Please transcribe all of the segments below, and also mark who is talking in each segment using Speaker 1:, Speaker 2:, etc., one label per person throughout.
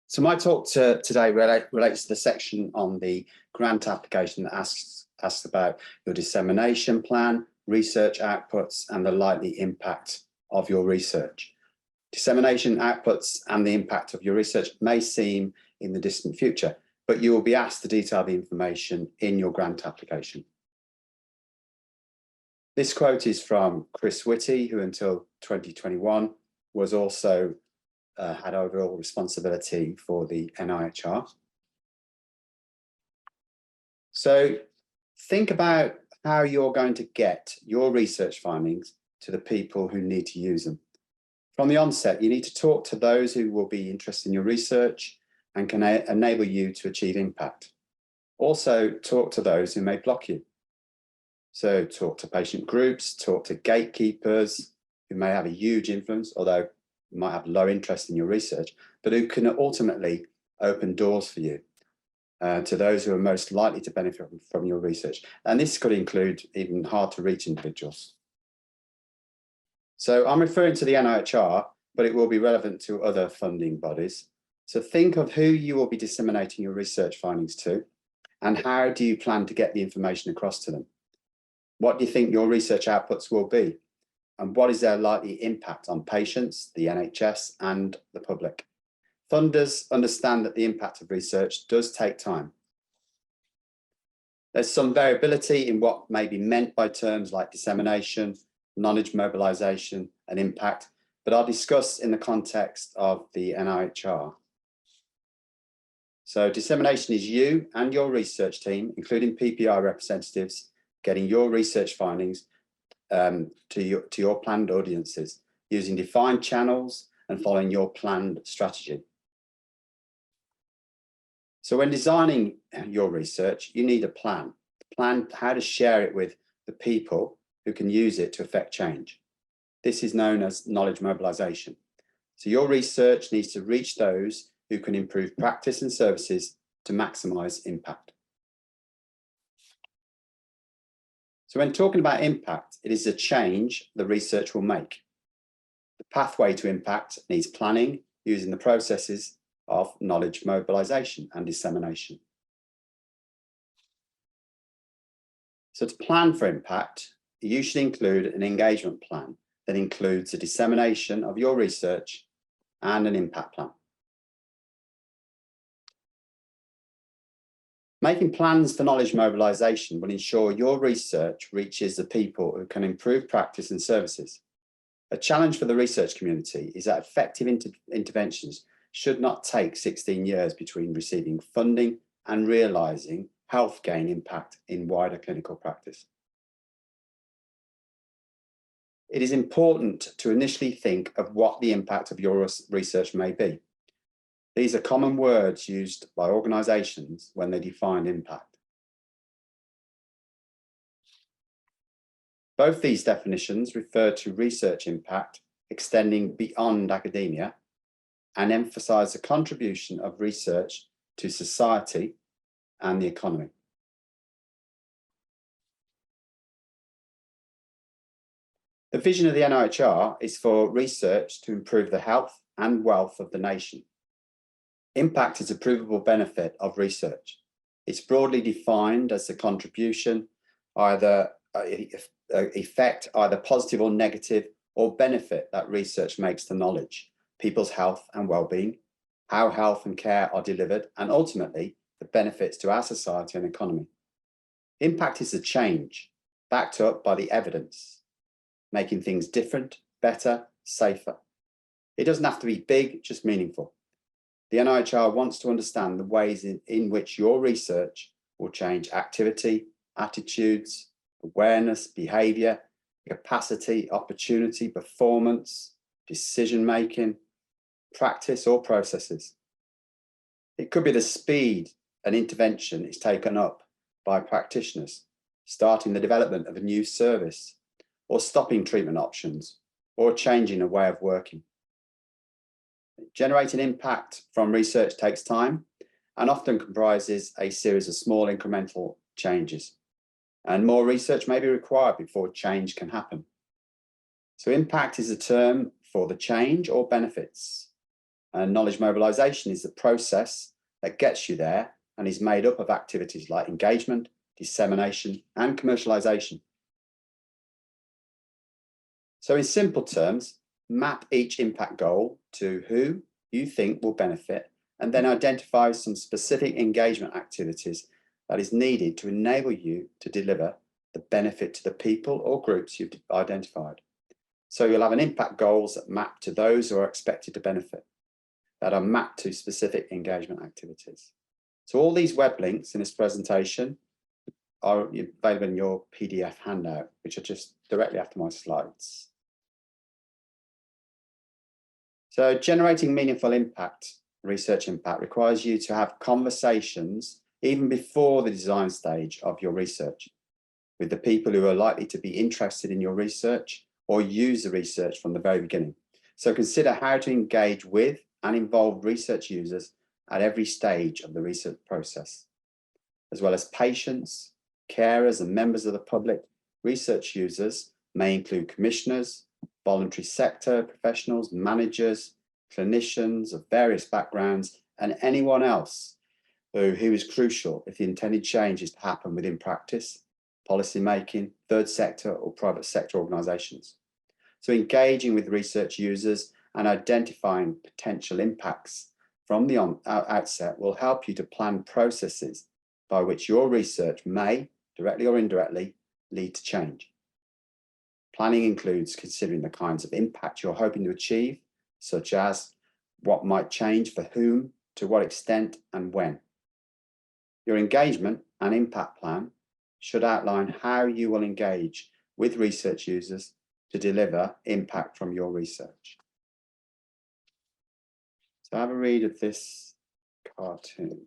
Speaker 1: So my talk today relates to the section on the grant application that asks about your dissemination plan, research outputs, and the likely impact of your research. Dissemination outputs and the impact of your research may seem in the distant future, but you will be asked to detail the information in your grant application. This quote is from Chris Whitty, who until 2021 was also had overall responsibility for the NIHR. So think about how you're going to get your research findings to the people who need to use them. From the onset, you need to talk to those who will be interested in your research and can enable you to achieve impact. Also, talk to those who may block you. So talk to patient groups, talk to gatekeepers who may have a huge influence, although you might have low interest in your research, but who can ultimately open doors for you to those who are most likely to benefit from your research. And this could include even hard to reach individuals. So I'm referring to the NIHR, but it will be relevant to other funding bodies. So think of who you will be disseminating your research findings to, and how do you plan to get the information across to them? What do you think your research outputs will be? And what is their likely impact on patients, the NHS, and the public? Funders understand that the impact of research does take time. There's some variability in what may be meant by terms like dissemination, knowledge mobilization, and impact, but I'll discuss in the context of the NIHR. So dissemination is you and your research team, including PPI representatives, getting your research findings to your planned audiences using defined channels and following your planned strategy. So when designing your research, you need a plan how to share it with the people who can use it to affect change. This is known as knowledge mobilization. So your research needs to reach those who can improve practice and services to maximize impact. So when talking about impact, it is a change the research will make. The pathway to impact needs planning using the processes of knowledge mobilization and dissemination. So to plan for impact, you should include an engagement plan that includes the dissemination of your research and an impact plan. Making plans for knowledge mobilization will ensure your research reaches the people who can improve practice and services. A challenge for the research community is that effective interventions should not take 16 years between receiving funding and realizing health gain impact in wider clinical practice. It is important to initially think of what the impact of your research may be. These are common words used by organizations when they define impact. Both these definitions refer to research impact extending beyond academia and emphasize the contribution of research to society and the economy. The vision of the NIHR is for research to improve the health and wealth of the nation. Impact is a provable benefit of research. It's broadly defined as the contribution, either effect, either positive or negative, or benefit that research makes to knowledge, people's health and well-being, how health and care are delivered, and ultimately the benefits to our society and economy. Impact is a change backed up by the evidence, making things different, better, safer. It doesn't have to be big, just meaningful. The NIHR wants to understand the ways in which your research will change activity, attitudes, awareness, behavior, capacity, opportunity, performance, decision-making, practice, or processes. It could be the speed an intervention is taken up by practitioners, starting the development of a new service, or stopping treatment options, or changing a way of working. Generating impact from research takes time and often comprises a series of small incremental changes, and more research may be required before change can happen. So impact is a term for the change or benefits And knowledge mobilisation is the process that gets you there and is made up of activities like engagement, dissemination, and commercialisation. So in simple terms, map each impact goal to who you think will benefit, and then identify some specific engagement activities that is needed to enable you to deliver the benefit to the people or groups you've identified. So you'll have an impact goals that map to those who are expected to benefit, that are mapped to specific engagement activities. So all these web links in this presentation are available in your PDF handout, which are just directly after my slides. So generating meaningful impact, research impact, requires you to have conversations even before the design stage of your research with the people who are likely to be interested in your research or use the research from the very beginning. So consider how to engage with and involve research users at every stage of the research process, as well as patients, carers and members of the public. Research users may include commissioners, voluntary sector professionals, managers, clinicians of various backgrounds, and anyone else who is crucial if the intended change is to happen within practice, policy making, third sector or private sector organisations. So engaging with research users and identifying potential impacts from the outset will help you to plan processes by which your research may, directly or indirectly, lead to change. Planning includes considering the kinds of impact you're hoping to achieve, such as what might change for whom, to what extent, and when. Your engagement and impact plan should outline how you will engage with research users to deliver impact from your research. So have a read of this cartoon.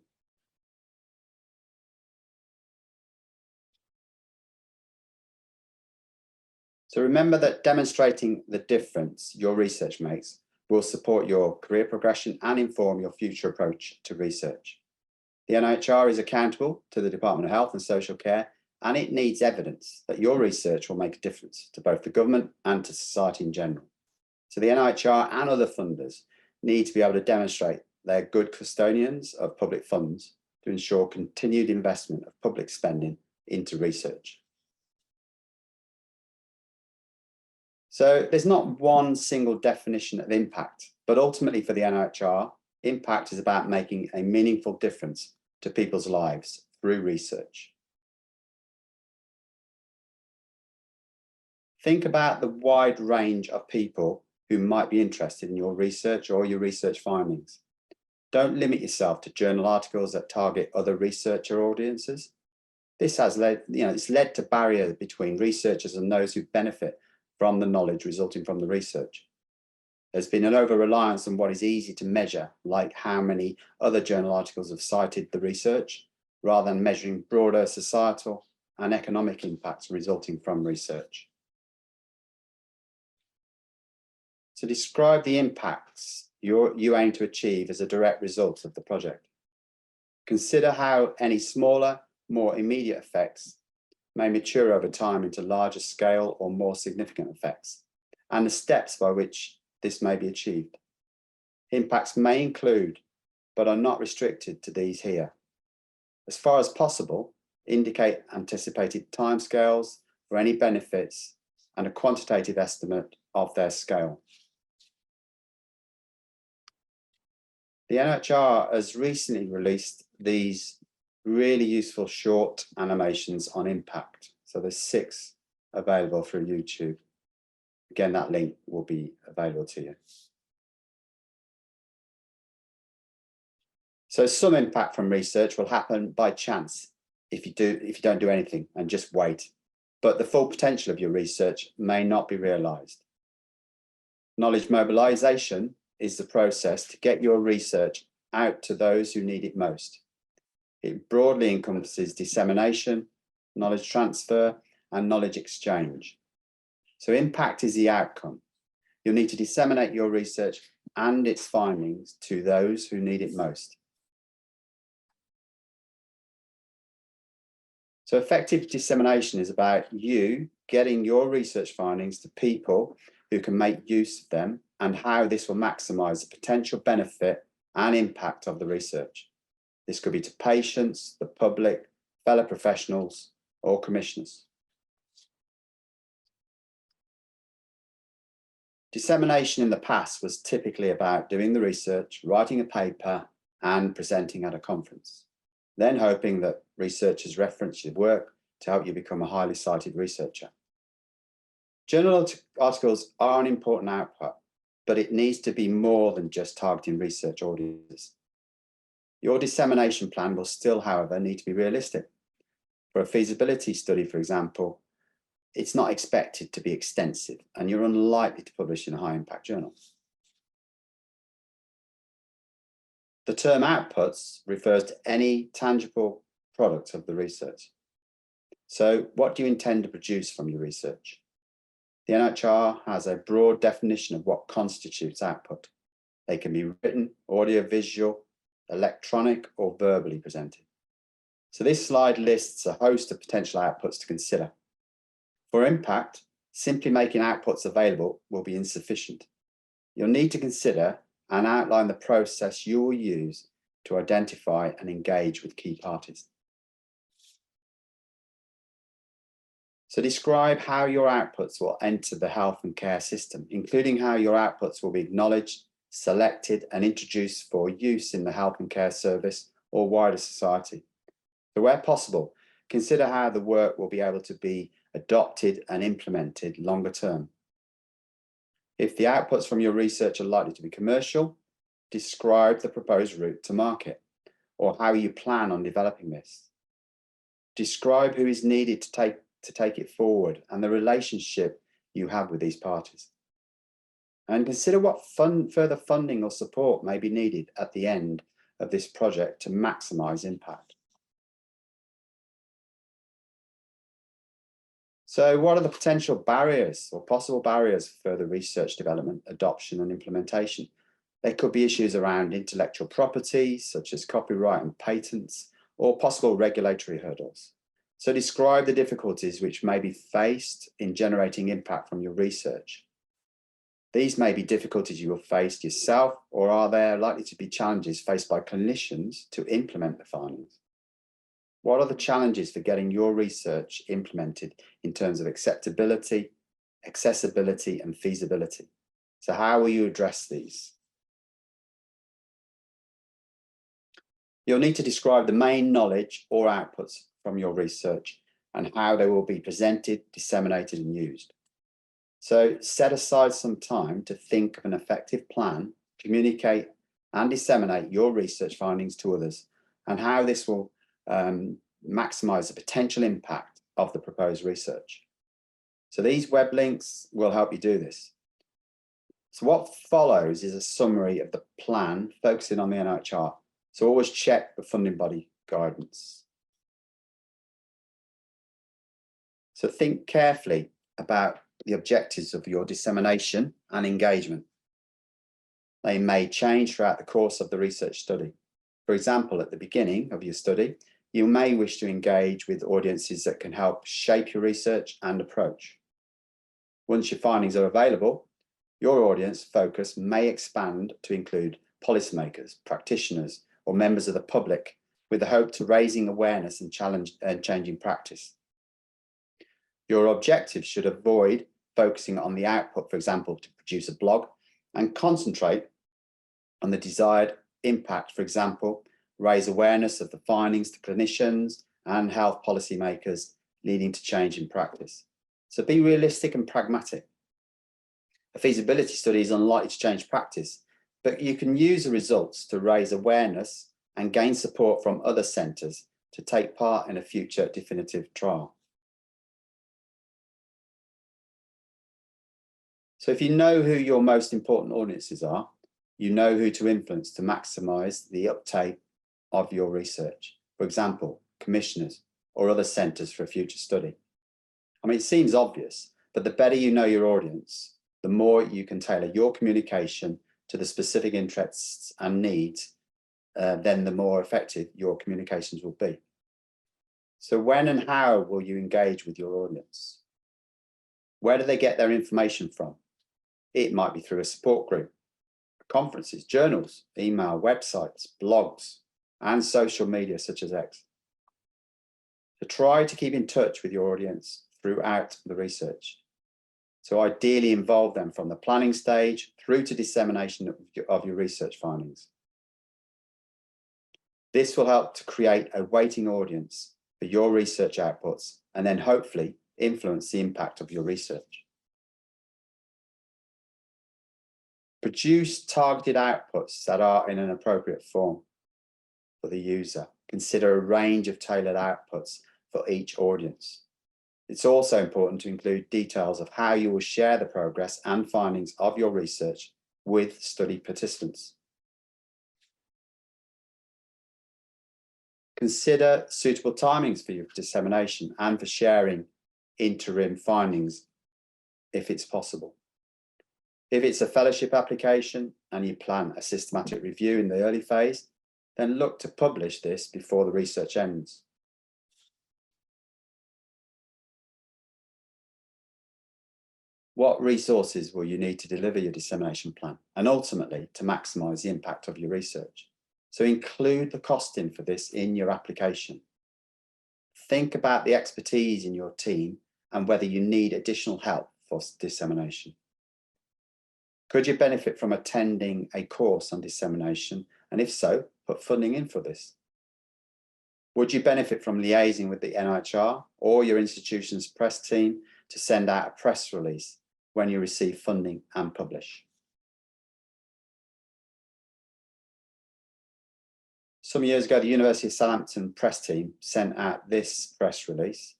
Speaker 1: So remember that demonstrating the difference your research makes will support your career progression and inform your future approach to research. The NIHR is accountable to the Department of Health and Social Care, and it needs evidence that your research will make a difference to both the government and to society in general. So the NIHR and other funders need to be able to demonstrate they're good custodians of public funds to ensure continued investment of public spending into research. So there's not one single definition of impact, but ultimately for the NIHR, impact is about making a meaningful difference to people's lives through research. Think about the wide range of people who might be interested in your research or your research findings. Don't limit yourself to journal articles that target other researcher audiences. This has led, it's led to barriers between researchers and those who benefit from the knowledge resulting from the research. There's been an over-reliance on what is easy to measure, like how many other journal articles have cited the research, rather than measuring broader societal and economic impacts resulting from research. So describe the impacts you aim to achieve as a direct result of the project. Consider how any smaller, more immediate effects may mature over time into larger scale or more significant effects, and the steps by which this may be achieved. Impacts may include, but are not restricted to these here. As far as possible, indicate anticipated timescales for any benefits and a quantitative estimate of their scale. The NIHR has recently released these really useful short animations on impact. So there's 6 available through YouTube. Again, that link will be available to you. So some impact from research will happen by chance if you don't do anything and just wait. But the full potential of your research may not be realized. Knowledge mobilization is the process to get your research out to those who need it most. It broadly encompasses dissemination, knowledge transfer, and knowledge exchange. So impact is the outcome. You'll need to disseminate your research and its findings to those who need it most. So effective dissemination is about you getting your research findings to people who can make use of them and how this will maximise the potential benefit and impact of the research. This could be to patients, the public, fellow professionals, or commissioners. Dissemination in the past was typically about doing the research, writing a paper, and presenting at a conference, then hoping that researchers reference your work to help you become a highly cited researcher. Journal articles are an important output, but it needs to be more than just targeting research audiences. Your dissemination plan will still, however, need to be realistic. For a feasibility study, for example, it's not expected to be extensive, and you're unlikely to publish in a high-impact journal. The term outputs refers to any tangible product of the research. So what do you intend to produce from your research? The NIHR has a broad definition of what constitutes output. They can be written, audio-visual, electronic, or verbally presented. So this slide lists a host of potential outputs to consider. For impact, simply making outputs available will be insufficient. You'll need to consider and outline the process you will use to identify and engage with key parties. So describe how your outputs will enter the health and care system, including how your outputs will be acknowledged, selected, and introduced for use in the health and care service or wider society. So where possible, consider how the work will be able to be adopted and implemented longer term. If the outputs from your research are likely to be commercial, describe the proposed route to market or how you plan on developing this. Describe who is needed to take it forward and the relationship you have with these parties. And consider what further funding or support may be needed at the end of this project to maximize impact. So what are the potential barriers or possible barriers for further research development, adoption, and implementation? There could be issues around intellectual property, such as copyright and patents, or possible regulatory hurdles. So describe the difficulties which may be faced in generating impact from your research. These may be difficulties you will face yourself, or are there likely to be challenges faced by clinicians to implement the findings? What are the challenges for getting your research implemented in terms of acceptability, accessibility, and feasibility? So how will you address these? You'll need to describe the main knowledge or outputs from your research and how they will be presented, disseminated, and used. So set aside some time to think of an effective plan, communicate and disseminate your research findings to others, and how this will maximize the potential impact of the proposed research. So these web links will help you do this. So what follows is a summary of the plan focusing on the NIHR. So always check the funding body guidance. So think carefully about the objectives of your dissemination and engagement. They may change throughout the course of the research study. For example, at the beginning of your study, you may wish to engage with audiences that can help shape your research and approach. Once your findings are available, your audience focus may expand to include policymakers, practitioners, or members of the public, with the hope to raising awareness and changing practice. Your objectives should avoid focusing on the output, for example, to produce a blog, and concentrate on the desired impact, for example, raise awareness of the findings to clinicians and health policymakers, leading to change in practice. So be realistic and pragmatic. A feasibility study is unlikely to change practice, but you can use the results to raise awareness and gain support from other centres to take part in a future definitive trial. So if you know who your most important audiences are, you know who to influence to maximise the uptake of your research. For example, commissioners or other centres for a future study. I mean, it seems obvious, but the better you know your audience, the more you can tailor your communication to the specific interests and needs, then the more effective your communications will be. So when and how will you engage with your audience? Where do they get their information from? It might be through a support group, conferences, journals, email, websites, blogs, and social media such as X. So try to keep in touch with your audience throughout the research. So ideally involve them from the planning stage through to dissemination of your research findings. This will help to create a waiting audience for your research outputs and then hopefully influence the impact of your research. Produce targeted outputs that are in an appropriate form for the user. Consider a range of tailored outputs for each audience. It's also important to include details of how you will share the progress and findings of your research with study participants. Consider suitable timings for your dissemination and for sharing interim findings if it's possible. If it's a fellowship application and you plan a systematic review in the early phase, then look to publish this before the research ends. What resources will you need to deliver your dissemination plan and ultimately to maximise the impact of your research? So include the costing for this in your application. Think about the expertise in your team and whether you need additional help for dissemination. Could you benefit from attending a course on dissemination? And if so, put funding in for this. Would you benefit from liaising with the NIHR or your institution's press team to send out a press release when you receive funding and publish? Some years ago, the University of Southampton press team sent out this press release,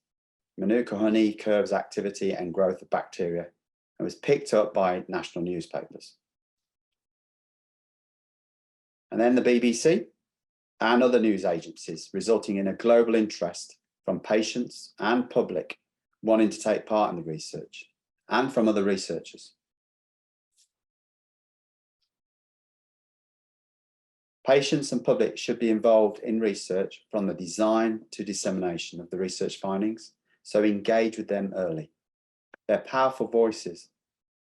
Speaker 1: Manuka honey curbs activity and growth of bacteria, and was picked up by national newspapers. And then the BBC and other news agencies, resulting in a global interest from patients and public wanting to take part in the research, and from other researchers. Patients and public should be involved in research from the design to dissemination of the research findings, so engage with them early. They're powerful voices.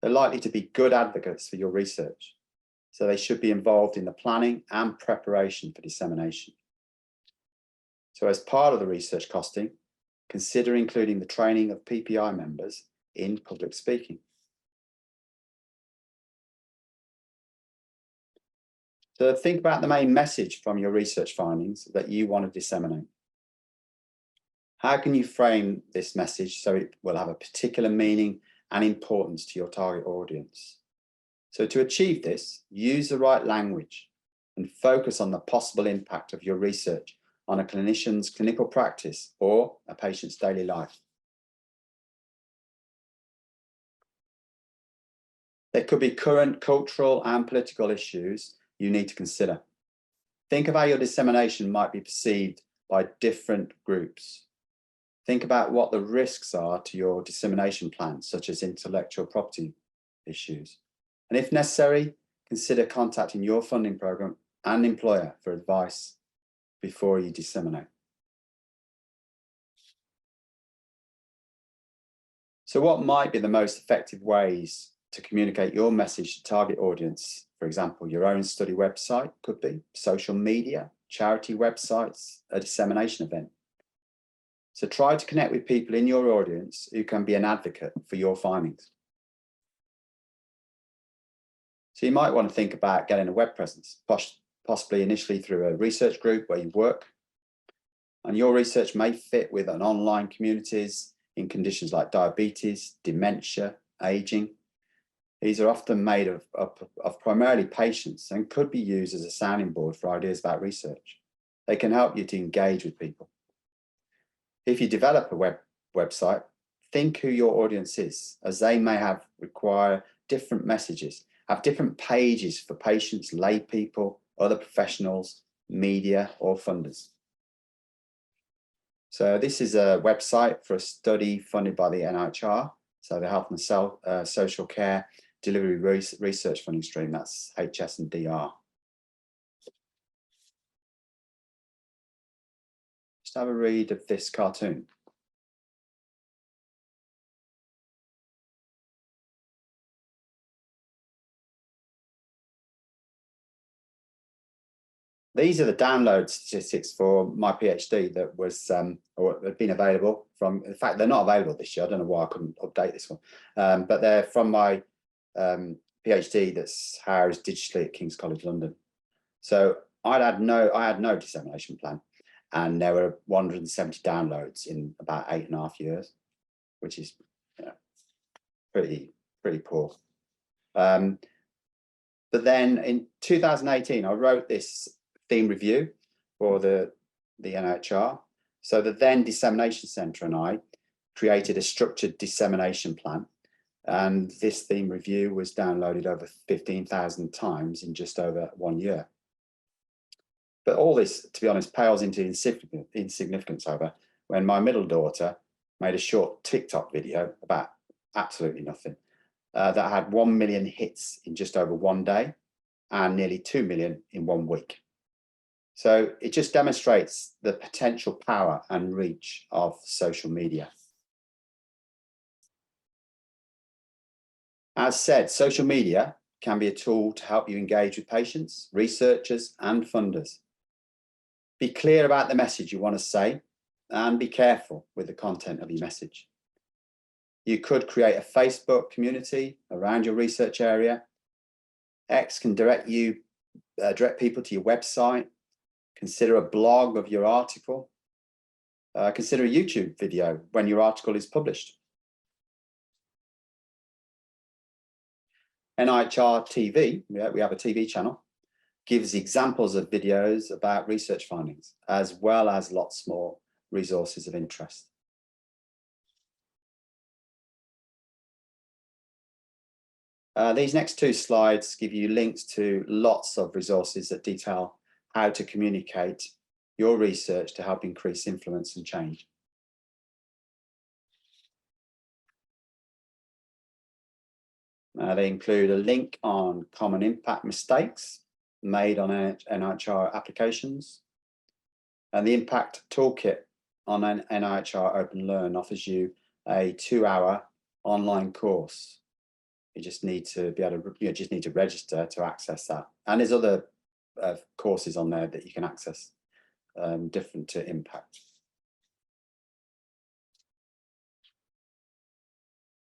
Speaker 1: They're likely to be good advocates for your research, so they should be involved in the planning and preparation for dissemination. So as part of the research costing, consider including the training of PPI members in public speaking. So think about the main message from your research findings that you want to disseminate. How can you frame this message so it will have a particular meaning and importance to your target audience? So to achieve this, use the right language and focus on the possible impact of your research on a clinician's clinical practice or a patient's daily life. There could be current cultural and political issues you need to consider. Think of how your dissemination might be perceived by different groups. Think about what the risks are to your dissemination plans, such as intellectual property issues. And if necessary, consider contacting your funding program and employer for advice before you disseminate. So what might be the most effective ways to communicate your message to target audience? For example, your own study website could be, social media, charity websites, a dissemination event. So try to connect with people in your audience who can be an advocate for your findings. So you might want to think about getting a web presence, possibly initially through a research group where you work. And your research may fit with an online communities in conditions like diabetes, dementia, aging. These are often made of primarily patients and could be used as a sounding board for ideas about research. They can help you to engage with people. If you develop a website, think who your audience is, as they may require different messages, have different pages for patients, lay people, other professionals, media, or funders. So this is a website for a study funded by the NIHR, so the Health and Social Care Delivery Research Funding Stream, that's HS and DR. Just have a read of this cartoon. These are the download statistics for my PhD that was or had been available from. In fact, they're not available this year. I don't know why I couldn't update this one, but they're from my PhD that's housed digitally at King's College London. So I had no dissemination plan, and there were 170 downloads in about 8.5 years, which is pretty poor. But then in 2018, I wrote this theme review for the NIHR. So the then Dissemination Centre and I created a structured dissemination plan. And this theme review was downloaded over 15,000 times in just over 1 year. But all this, to be honest, pales into insignificance over when my middle daughter made a short TikTok video about absolutely nothing that had 1 million hits in just over 1 day and nearly 2 million in 1 week. So it just demonstrates the potential power and reach of social media. As said, social media can be a tool to help you engage with patients, researchers, and funders. Be clear about the message you want to say and be careful with the content of your message. You could create a Facebook community around your research area. X can direct people to your website. Consider a blog of your article. Consider a YouTube video when your article is published. NIHR TV, we have a TV channel, gives examples of videos about research findings, as well as lots more resources of interest. These next 2 slides give you links to lots of resources that detail how to communicate your research to help increase influence and change. They include a link on common impact mistakes made on NIHR applications, and the impact toolkit on an NIHR Open Learn offers you a 2-hour online course. You just need to be able to, just need to register to access that. And there's other courses on there that you can access different to impact.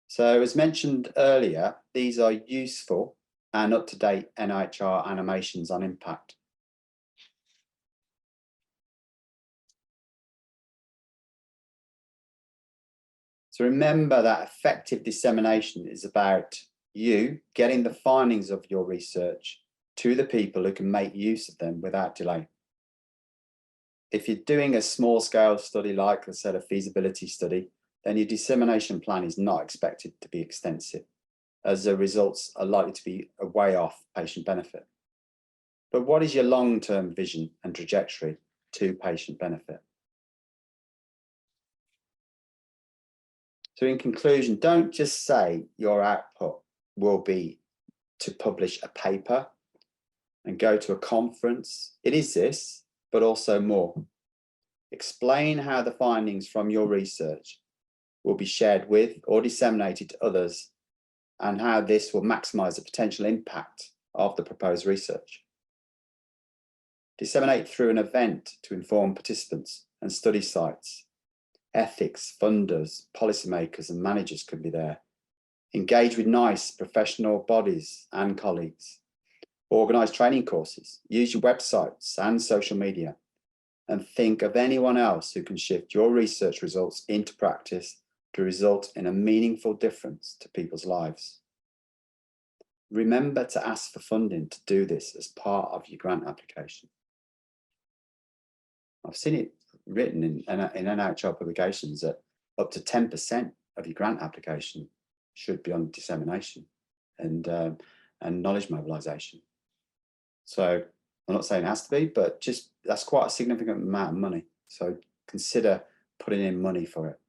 Speaker 1: So as mentioned earlier, these are useful and up-to-date NIHR animations on impact. So remember that effective dissemination is about you getting the findings of your research to the people who can make use of them without delay. If you're doing a small-scale study, like I said, a feasibility study, then your dissemination plan is not expected to be extensive, as the results are likely to be way off patient benefit. But what is your long-term vision and trajectory to patient benefit? So in conclusion, don't just say your output will be to publish a paper and go to a conference. It is this, but also more. Explain how the findings from your research will be shared with or disseminated to others, and how this will maximize the potential impact of the proposed research. Disseminate through an event to inform participants and study sites. Ethics, funders, policymakers, and managers could be there. Engage with NICE professional bodies and colleagues. Organise training courses. Use your websites and social media. And think of anyone else who can shift your research results into practice to result in a meaningful difference to people's lives. Remember to ask for funding to do this as part of your grant application. I've seen it written in NIHR publications that up to 10% of your grant application should be on dissemination and knowledge mobilisation. So I'm not saying it has to be, but just that's quite a significant amount of money. So consider putting in money for it.